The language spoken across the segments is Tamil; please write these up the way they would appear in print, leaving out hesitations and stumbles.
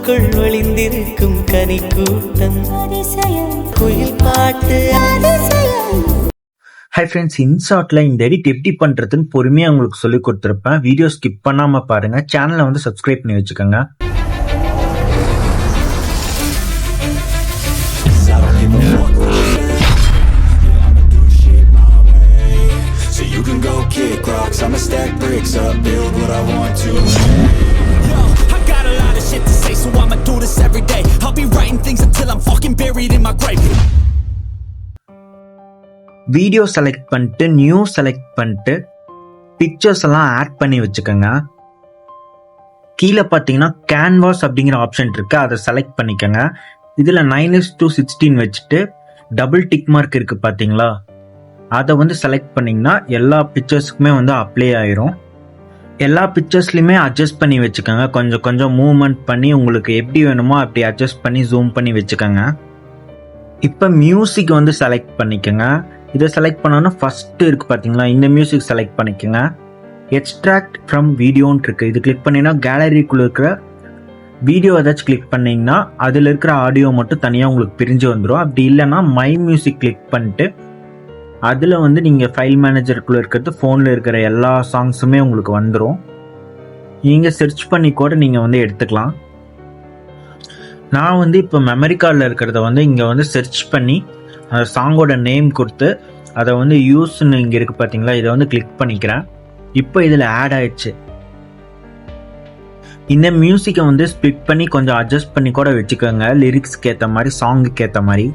பூவுக்குள் ஒளிந்திருக்கும் கனி கூட்டம் குயில் பாட்டு. ஹாய் ஃப்ரெண்ட்ஸ், இன்ஷார்ட்ல இந்த எடிட் எப்படி பண்றதுன்னு பொறுமையா உங்களுக்கு சொல்லி கொடுத்துருப்பேன். வீடியோ ஸ்கிப் பண்ணாம பாருங்க. சேனலை வந்து சப்ஸ்கிரைப் பண்ணி வச்சுக்கோங்க. I'ma stack bricks up, build what I want to. Yo, I got a lot of shit to say, so I'ma do this every day. I'll be writing things until I'm fucking buried in my grave. Video select பண்ணிட்டு நியூ செலக்ட் பண்ணிட்டு பிக்சர்ஸ் எல்லாம் ஆட் பண்ணி வச்சுக்கோங்க. கீழே பார்த்தீங்கன்னா கேன்வாஸ் அப்படிங்கிற ஆப்ஷன் இருக்கு, அதை செலக்ட் பண்ணிக்கோங்க. இதில் 9:16 வச்சுட்டு டபுள் டிக் மார்க் இருக்கு பார்த்தீங்களா, அதை வந்து செலக்ட் பண்ணிங்கன்னா எல்லா பிக்சர்ஸுக்குமே வந்து அப்ளை ஆயிரும். எல்லா பிக்சர்ஸ்லையுமே அட்ஜஸ்ட் பண்ணி வச்சுக்கோங்க. கொஞ்சம் கொஞ்சம் மூவ்மெண்ட் பண்ணி உங்களுக்கு எப்படி வேணுமோ அப்படி அட்ஜஸ்ட் பண்ணி ஜூம் பண்ணி வச்சுக்கோங்க. இப்போ மியூசிக் வந்து செலக்ட் பண்ணிக்கோங்க. இதை செலக்ட் பண்ணோன்னா ஃபஸ்ட்டு இருக்குது பார்த்தீங்களா, இந்த மியூசிக் செலக்ட் பண்ணிக்கோங்க. எக்ஸ்ட்ராக்ட் ஃப்ரம் வீடியோன்னு இருக்குது, இது கிளிக் பண்ணிங்கன்னா கேலரிக்குள்ளே இருக்கிற வீடியோ ஏதாச்சும் கிளிக் பண்ணிங்கன்னா அதில் இருக்கிற ஆடியோ மட்டும் தனியாக உங்களுக்கு பிரிஞ்சு வந்துடும். அப்படி இல்லைன்னா மை மியூசிக் கிளிக் பண்ணிட்டு அதில் வந்து நீங்கள் ஃபைல் மேனேஜருக்குள்ளே இருக்கிறது ஃபோனில் இருக்கிற எல்லா சாங்ஸுமே உங்களுக்கு வந்துடும். நீங்கள் சர்ச் பண்ணி கூட நீங்கள் வந்து எடுத்துக்கலாம். நான் வந்து இப்போ மெமரி கார்டில் இருக்கிறத வந்து இங்கே வந்து சர்ச் பண்ணி அந்த சாங்கோட நேம் கொடுத்து அதை வந்து யூஸ்ன்னு இங்கே இருக்குது பார்த்தீங்களா, இதை வந்து கிளிக் பண்ணிக்கிறேன். இப்போ இதில் ஆட் ஆயிடுச்சு. இந்த மியூசிக்கை வந்து ஸ்பிட் பண்ணி கொஞ்சம் அட்ஜஸ்ட் பண்ணி கூட வச்சுக்கோங்க, லிரிக்ஸ்க்கு ஏற்ற மாதிரி, சாங்குக்கு ஏற்ற மாதிரி.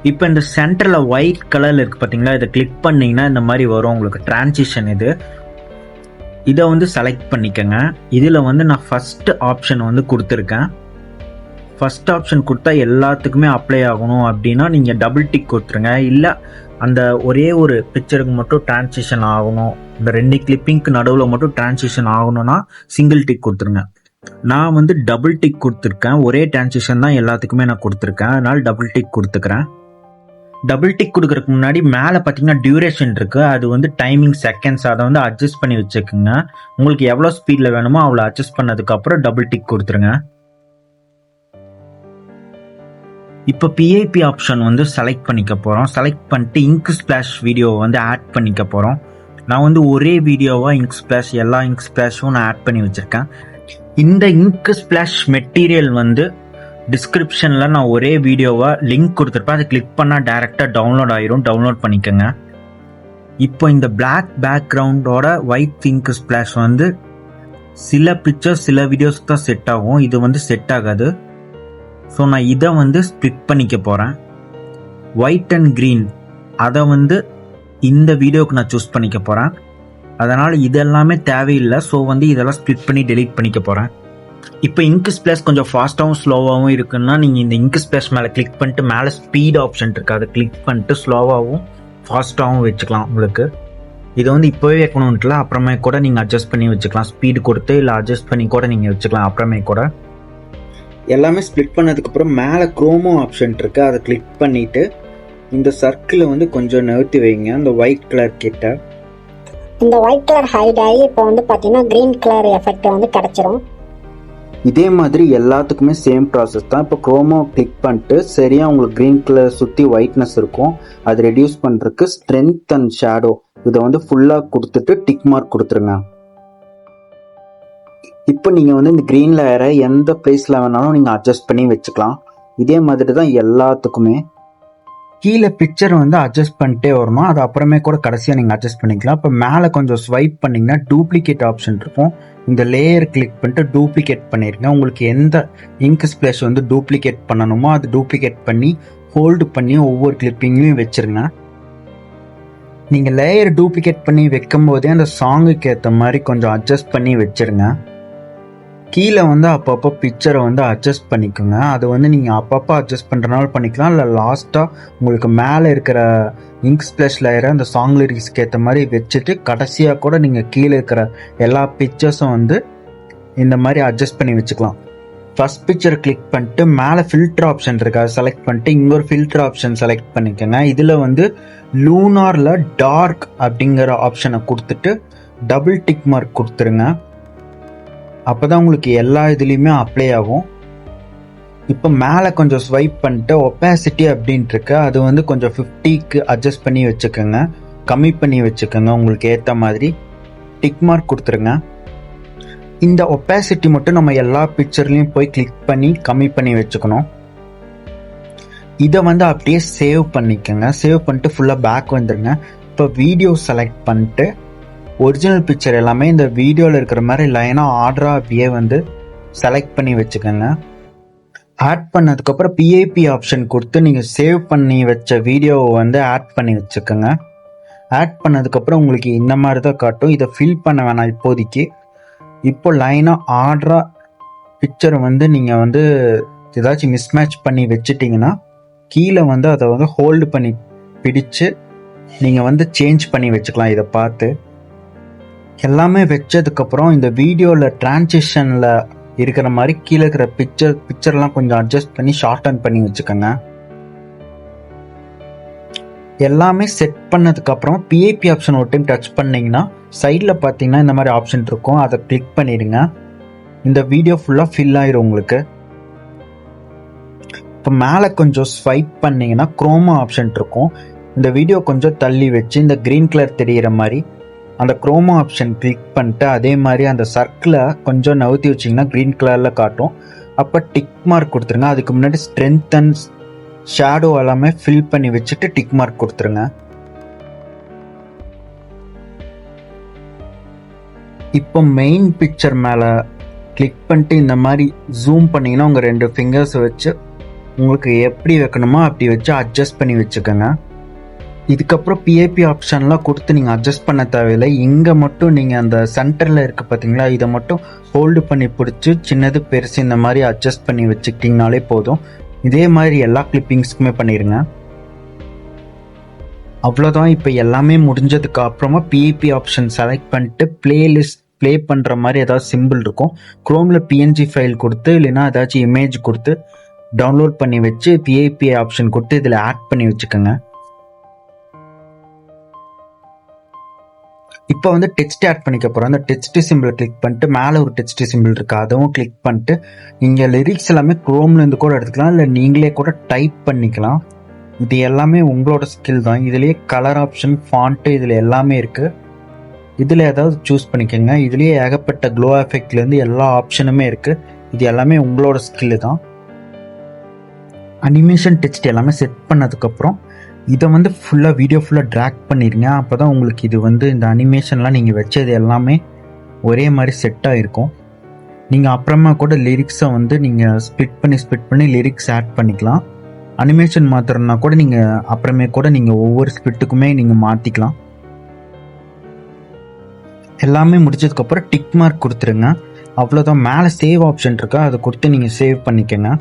இப்போ இந்த சென்டரில் ஒயிட் கலரில் இருக்குது பார்த்தீங்களா, இதை கிளிக் பண்ணிங்கன்னா இந்த மாதிரி வரும் உங்களுக்கு டிரான்சிஷன். இதை வந்து செலக்ட் பண்ணிக்கோங்க. இதில் வந்து நான் ஃபஸ்ட்டு ஆப்ஷன் வந்து கொடுத்துருக்கேன். ஃபஸ்ட் ஆப்ஷன் கொடுத்தா எல்லாத்துக்குமே அப்ளை ஆகணும் அப்படின்னா நீங்கள் டபுள் டிக் கொடுத்துருங்க. இல்லை அந்த ஒரே ஒரு பிக்சருக்கு மட்டும் டிரான்சிஷன் ஆகணும், இந்த 2 கிளிப்பிங்க்கு நடுவில் மட்டும் டிரான்சிஷன் ஆகணும்னா சிங்கிள் டிக் கொடுத்துருங்க. நான் வந்து டபுள் டிக் கொடுத்துருக்கேன், ஒரே டிரான்சிஷன் தான் எல்லாத்துக்குமே நான் கொடுத்துருக்கேன், அதனால் டபுள் டிக் கொடுத்துக்கிறேன். டபுள் டிக் கொடுக்கறதுக்கு முன்னாடி மேலே பார்த்தீங்கன்னா டியூரேஷன் இருக்குது, அது வந்து டைமிங் செகண்ட்ஸ், அதை வந்து அட்ஜஸ்ட் பண்ணி வச்சுக்கோங்க. உங்களுக்கு எவ்வளோ ஸ்பீடில் வேணுமோ அவ்வளோ அட்ஜஸ்ட் பண்ணதுக்கப்புறம் டபுள் டிக் கொடுத்துருங்க. இப்போ பிஐபி ஆப்ஷன் வந்து செலக்ட் பண்ணிக்க போகிறோம். செலக்ட் பண்ணிட்டு இங்க் ஸ்பிளாஷ் வீடியோவை வந்து ஆட் பண்ணிக்க போகிறோம். நான் வந்து ஒரே வீடியோவாக இங்க் ஸ்பிளாஷ் எல்லா இங்க் ஸ்பிளாஷும் நான் ஆட் பண்ணி வச்சுருக்கேன். இந்த இங்க் ஸ்பிளாஷ் மெட்டீரியல் வந்து டிஸ்கிரிப்ஷனில் நான் ஒரே வீடியோவாக லிங்க் கொடுத்துருப்பேன், அதை கிளிக் பண்ணால் டைரெக்டாக டவுன்லோட் ஆயிரும், டவுன்லோட் பண்ணிக்கோங்க. இப்போ இந்த பிளாக் பேக்ரவுண்டோட ஒயிட் இங்க் ஸ்பிளாஷ் வந்து சில பிக்சர்ஸ் சில வீடியோஸ்க்கு தான் செட் ஆகும், இது வந்து செட் ஆகாது. ஸோ நான் இதை வந்து ஸ்ப்ளிட் பண்ணிக்க போகிறேன். ஒயிட் அண்ட் க்ரீன் அதை வந்து இந்த வீடியோவுக்கு நான் சூஸ் பண்ணிக்க போகிறேன். அதனால் இதெல்லாமே தேவையில்லை. ஸோ வந்து இதெல்லாம் ஸ்ப்ளிட் பண்ணி டெலீட் பண்ணிக்க போகிறேன். இப்போ இங்க் ஸ்பிளாஷ் கொஞ்சம் ஃபாஸ்ட்டாகவும் ஸ்லோவாகவும் இருக்குன்னா நீங்கள் இந்த இங்க் ஸ்பிளாஷ் மேலே கிளிக் பண்ணிட்டு மேலே ஸ்பீட் ஆப்ஷன் இருக்குது, அதை கிளிக் பண்ணிட்டு ஸ்லோவாகவும் ஃபாஸ்ட்டாகவும் வச்சுக்கலாம். உங்களுக்கு இதை வந்து இப்போவே வைக்கணும்ல, அப்புறமே கூட நீங்கள் அட்ஜஸ்ட் பண்ணி வச்சுக்கலாம். ஸ்பீடு கொடுத்து இல்லை அட்ஜஸ்ட் பண்ணி கூட நீங்கள் வச்சுக்கலாம் அப்புறமே கூட. எல்லாமே ஸ்ப்ளிட் பண்ணதுக்கப்புறம் மேலே குரோமோ ஆப்ஷன் இருக்குது, அதை கிளிக் பண்ணிவிட்டு இந்த சர்க்கிளை வந்து கொஞ்சம் நிறுத்தி வைங்க. அந்த ஒயிட் கலர் கிட்ட இந்த ஒயிட் கலர் ஹைட் ஆகி இப்போ வந்து பார்த்தீங்கன்னா க்ரீன் கலர் எஃபெக்ட் வந்து கிடச்சிரும். இதே மாதிரி எல்லாத்துக்குமே சேம் ப்ராசஸ் தான். இப்போ குரோமோ கிளிக் பண்ணிட்டு சரியாக உங்களுக்கு க்ரீன் கலர் சுற்றி ஒயிட்னஸ் இருக்கும், அது ரெடியூஸ் பண்ணுறதுக்கு ஸ்ட்ரென்த் அண்ட் ஷேடோ இதை வந்து ஃபுல்லாக கொடுத்துட்டு டிக் மார்க் கொடுத்துருங்க. இப்போ நீங்கள் வந்து இந்த க்ரீன் லேயரை எந்த ப்ளேஸில் வேணாலும் நீங்கள் அட்ஜஸ்ட் பண்ணி வச்சுக்கலாம். இதே மாதிரி தான் எல்லாத்துக்குமே. கீழே பிக்சர் வந்து அட்ஜஸ்ட் பண்ணிட்டே வரணும், அது அப்புறமே கூட கடைசியாக நீங்கள் அட்ஜஸ்ட் பண்ணிக்கலாம். இப்போ மேலே கொஞ்சம் ஸ்வைப் பண்ணிங்கன்னா டூப்ளிகேட் ஆப்ஷன் இருக்கும், இந்த லேயர் கிளிக் பண்ணிட்டு டூப்ளிகேட் பண்ணிடுங்க. உங்களுக்கு எந்த இங்க் ஸ்பிளாஷ் வந்து டூப்ளிகேட் பண்ணணுமோ அது டூப்ளிகேட் பண்ணி ஹோல்டு பண்ணி ஒவ்வொரு கிளிப்பிங்லையும் வச்சுருங்க. நீங்கள் லேயர் டூப்ளிகேட் பண்ணி வைக்கும் போதே அந்த சாங்குக்கு ஏற்ற மாதிரி கொஞ்சம் அட்ஜஸ்ட் பண்ணி வச்சுருங்க. கீழே வந்து அப்பப்போ பிக்சரை வந்து அட்ஜஸ்ட் பண்ணிக்கோங்க. அது வந்து நீங்கள் அப்பப்போ அட்ஜஸ்ட் பண்ணுறனால பண்ணிக்கலாம், இல்லை லாஸ்ட்டாக உங்களுக்கு மேலே இருக்கிற இங்க் ஸ்பிளாஷ் லேயரை அந்த சாங் லிரிக்ஸ்க்கு ஏற்ற மாதிரி வச்சுட்டு கடைசியாக கூட நீங்கள் கீழே இருக்கிற எல்லா பிக்சர்ஸும் வந்து இந்த மாதிரி அட்ஜஸ்ட் பண்ணி வச்சுக்கலாம். ஃபஸ்ட் பிக்சரை கிளிக் பண்ணிட்டு மேலே ஃபில்டர் ஆப்ஷன் இருக்குது, அதை செலக்ட் பண்ணிட்டு இங்கே ஒரு ஃபில்டர் ஆப்ஷன் செலக்ட் பண்ணிக்கோங்க. இதில் வந்து லூனாரில் டார்க் அப்படிங்கிற ஆப்ஷனை கொடுத்துட்டு டபுள் டிக் மார்க் கொடுத்துருங்க. அப்போ தான் உங்களுக்கு எல்லா இதுலேயுமே அப்ளை ஆகும். இப்போ மேலே கொஞ்சம் ஸ்வைப் பண்ணிட்டு ஒப்பாசிட்டி அப்படின்ட்டு இருக்கு, அது வந்து கொஞ்சம் 50க்கு அட்ஜஸ்ட் பண்ணி வச்சுக்கோங்க, கம்மி பண்ணி வச்சுக்கோங்க. உங்களுக்கு ஏற்ற மாதிரி டிக் மார்க் கொடுத்துருங்க. இந்த ஒப்பாசிட்டி மட்டும் நம்ம எல்லா பிக்சர்லையும் போய் கிளிக் பண்ணி கம்மி பண்ணி வச்சுக்கணும். இதை வந்து அப்படியே சேவ் பண்ணிக்கோங்க. சேவ் பண்ணிட்டு ஃபுல்லாக பேக் வந்துடுங்க. இப்போ வீடியோ செலக்ட் பண்ணிட்டு ஒரிஜினல் பிக்சர் எல்லாமே இந்த வீடியோவில் இருக்கிற மாதிரி லைனாக ஆர்டராக அப்படியே வந்து செலக்ட் பண்ணி வச்சுக்கோங்க. ஆட் பண்ணதுக்கப்புறம் பிஐபி ஆப்ஷன் கொடுத்து நீங்கள் சேவ் பண்ணி வச்ச வீடியோவை வந்து ஆட் பண்ணி வச்சுக்கோங்க. ஆட் பண்ணதுக்கப்புறம் உங்களுக்கு இந்த மாதிரி தான் காட்டும். இதை ஃபில் பண்ண வேணாம் இப்போதைக்கு. இப்போ லைனாக ஆர்டராக பிக்சரை வந்து நீங்கள் வந்து ஏதாச்சும் மிஸ்மேட்ச் பண்ணி வச்சுட்டிங்கன்னா கீழே வந்து அதை வந்து ஹோல்டு பண்ணி பிடிச்சு நீங்கள் வந்து சேஞ்ச் பண்ணி வச்சுக்கலாம். இதை பார்த்து எல்லாமே வச்சதுக்கப்புறம் இந்த வீடியோவில் டிரான்சிஷனில் இருக்கிற மாதிரி கீழே இருக்கிற பிக்சர்லாம் கொஞ்சம் அட்ஜஸ்ட் பண்ணி ஷார்டன் பண்ணி வச்சுக்கோங்க. எல்லாமே செட் பண்ணதுக்கப்புறம் பிஐபி ஆப்ஷன் ஒரு டைம் டச் பண்ணிங்கன்னா சைடில் பார்த்தீங்கன்னா இந்த மாதிரி ஆப்ஷன் இருக்கும், அதை கிளிக் பண்ணிடுங்க. இந்த வீடியோ ஃபுல்லாக ஃபில் ஆயிரும் உங்களுக்கு. இப்போ மேலே கொஞ்சம் ஸ்வைப் பண்ணிங்கன்னா குரோமா ஆப்ஷன் இருக்கும். இந்த வீடியோ கொஞ்சம் தள்ளி வச்சு இந்த க்ரீன் கலர் தெரிகிற மாதிரி அந்த குரோமா ஆப்ஷன் கிளிக் பண்ணிட்டு அதே மாதிரி அந்த சர்க்கிளை கொஞ்சம் நவுத்தி வச்சிங்கன்னா க்ரீன் கலரில் காட்டும். அப்போ டிக் மார்க் கொடுத்துருங்க. அதுக்கு முன்னாடி ஸ்ட்ரென்த் அண்ட் ஷேடோ எல்லாமே ஃபில் பண்ணி வச்சுட்டு டிக் மார்க் கொடுத்துருங்க. இப்போ மெயின் பிக்சர் மேலே கிளிக் பண்ணிட்டு இந்த மாதிரி ஜூம் பண்ணிங்கன்னா உங்கள் 2 ஃபிங்கர்ஸை வச்சு உங்களுக்கு எப்படி வைக்கணுமோ அப்படி வச்சு அட்ஜஸ்ட் பண்ணி வச்சுக்கோங்க. இதுக்கப்புறம் பிஐபி ஆப்ஷன்லாம் கொடுத்து நீங்கள் அட்ஜஸ்ட் பண்ண தேவையில்லை. இங்கே மட்டும் நீங்கள் அந்த சென்டரில் இருக்க பார்த்தீங்களா, இதை மட்டும் ஹோல்டு பண்ணி பிடிச்சி சின்னது பெருசு இந்த மாதிரி அட்ஜஸ்ட் பண்ணி வச்சுக்கிட்டிங்கனாலே போதும். இதே மாதிரி எல்லா கிளிப்பிங்ஸ்க்குமே பண்ணிடுங்க. அவ்வளோதான். இப்போ எல்லாமே முடிஞ்சதுக்கு அப்புறமா பிஐபி ஆப்ஷன் செலக்ட் பண்ணிட்டு பிளேலிஸ்ட் ப்ளே பண்ணுற மாதிரி ஏதாவது சிம்பிள் இருக்கும். குரோமில் பிஎன்ஜி ஃபைல் கொடுத்து இல்லைன்னா ஏதாச்சும் இமேஜ் கொடுத்து டவுன்லோட் பண்ணி வச்சு பிஐபி ஆப்ஷன் கொடுத்து இதில் ஆட் பண்ணி வச்சுக்கோங்க. இப்போ வந்து டெக்ஸ்ட் ஆட் பண்ணிக்க போகிறோம். அந்த டெக்ஸ்ட் சிம்பிளை கிளிக் பண்ணிட்டு மேலே ஒரு டெக்ஸ்ட் சிம்பிள் இருக்குது, அதுவும் கிளிக் பண்ணிட்டு நீங்கள் லிரிக்ஸ் எல்லாமே குரோம்லேருந்து கூட எடுத்துக்கலாம், இல்லை நீங்களே கூட டைப் பண்ணிக்கலாம். இது எல்லாமே உங்களோட ஸ்கில் தான். இதுலேயே கலர் ஆப்ஷன், ஃபாண்ட்டு, இதில் எல்லாமே இருக்குது. இதில் ஏதாவது சூஸ் பண்ணிக்கோங்க. இதுலேயே ஏகப்பட்ட க்ளோ எஃபெக்ட்லேருந்து எல்லா ஆப்ஷனுமே இருக்குது. இது எல்லாமே உங்களோட ஸ்கில்லு தான். அனிமேஷன் டெக்ஸ்ட் எல்லாமே செட் பண்ணதுக்கப்புறம் இதை வந்து ஃபுல்லாக வீடியோ ஃபுல்லாக ட்ராக் பண்ணிடுங்க. அப்போ தான் உங்களுக்கு இது வந்து இந்த அனிமேஷன்லாம் நீங்கள் வச்சது எல்லாமே ஒரே மாதிரி செட்டாக இருக்கும். நீங்கள் அப்புறமா கூட லிரிக்ஸை வந்து நீங்கள் ஸ்ப்ளிட் பண்ணி லிரிக்ஸ் ஆட் பண்ணிக்கலாம். அனிமேஷன் மாத்திரம்னா கூட நீங்கள் அப்புறமே கூட நீங்கள் ஒவ்வொரு ஸ்பிட்டுக்குமே நீங்கள் மாற்றிக்கலாம். எல்லாமே முடிச்சதுக்கப்புறம் டிக் மார்க் கொடுத்துருங்க. அவ்வளோதான். மேலே சேவ் ஆப்ஷன் இருக்கா, அதை கொடுத்து நீங்கள் சேவ் பண்ணிக்கோங்க.